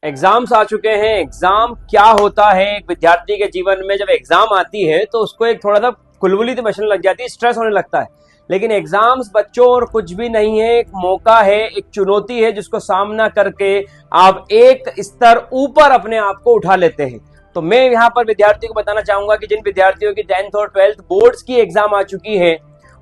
Exams आ चुके हैं। Exam क्या होता है एक विद्यार्थी के जीवन में? जब एग्जाम आती है तो उसको एक थोड़ा सा खुलबुली तो मचने लग जाती है, स्ट्रेस होने लगता है। लेकिन एग्जाम्स बच्चों और कुछ भी नहीं है, एक मौका है, एक चुनौती है जिसको सामना करके आप एक स्तर ऊपर अपने आप को उठा लेते हैं। तो मैं यहाँ पर विद्यार्थियों को बताना चाहूंगा कि जिन विद्यार्थियों की 10th और 12th बोर्ड्स की एग्जाम आ चुकी है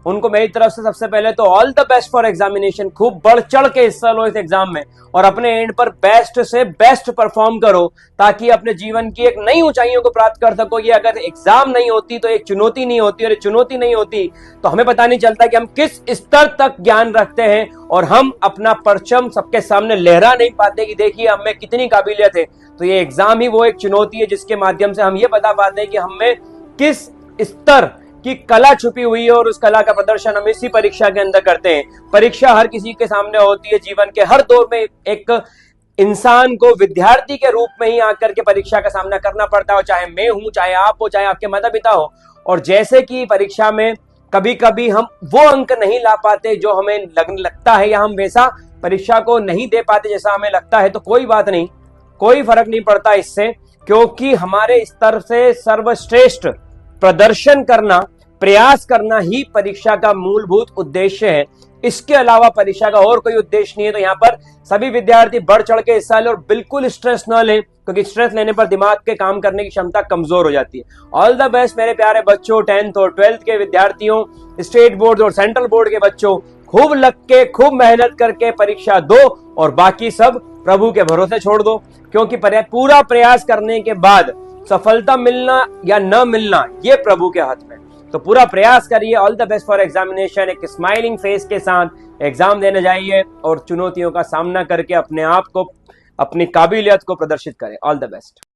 उनको मेरी तरफ से सबसे पहले तो all the best for examination. खूब बढ़ चढ़ के हिस्सा लो इस एग्जाम में और अपने एंड पर बेस्ट से बेस्ट परफॉर्म करो ताकि अपने जीवन की एक नई ऊंचाइयों को प्राप्त कर सको। ये अगर एग्जाम नहीं होती तो एक चुनौती नहीं होती, और एक चुनौती नहीं होती तो हमें पता नहीं चलता कि हम किस स्तर तक ज्ञान रखते हैं और हम अपना परचम सबके सामने लहरा नहीं पाते कि देखिए हम में कितनी काबिलियत है। तो ये एग्जाम ही वो एक चुनौती है जिसके माध्यम से हम ये बता पाते हैं कि हम में किस स्तर की कला छुपी हुई है, और उस कला का प्रदर्शन हम इसी परीक्षा के अंदर करते हैं। परीक्षा हर किसी के सामने होती है, जीवन के हर दौर में एक इंसान को विद्यार्थी के रूप में ही आकर के परीक्षा का सामना करना पड़ता है, चाहे मैं हूं, चाहे आप हो, चाहे आपके माता पिता हो। और जैसे कि परीक्षा में कभी कभी हम वो अंक नहीं ला पाते जो हमें लगता है, या हम वैसा परीक्षा को नहीं दे पाते जैसा हमें लगता है, तो कोई बात नहीं, कोई फर्क नहीं पड़ता इससे, क्योंकि हमारे स्तर से सर्वश्रेष्ठ प्रदर्शन करना, प्रयास करना ही परीक्षा का मूलभूत उद्देश्य है। इसके अलावा परीक्षा का और कोई उद्देश्य नहीं है। तो यहाँ पर सभी विद्यार्थी बढ़ चढ़ के हिस्सा लें और बिल्कुल स्ट्रेस न लें, क्योंकि स्ट्रेस लेने पर दिमाग के काम करने की क्षमता कमजोर हो जाती है। ऑल द बेस्ट मेरे प्यारे बच्चों, 10th और 12th के विद्यार्थियों, स्टेट बोर्ड और सेंट्रल बोर्ड के बच्चों, खूब लग के, खूब मेहनत करके परीक्षा दो और बाकी सब प्रभु के भरोसे छोड़ दो, क्योंकि पूरा प्रयास करने के बाद सफलता मिलना या न मिलना ये प्रभु के हाथ में। तो पूरा प्रयास करिए। All the best for examination. एक स्माइलिंग फेस के साथ एग्जाम देने जाइए और चुनौतियों का सामना करके अपने आप को, अपनी काबिलियत को प्रदर्शित करें। All the best.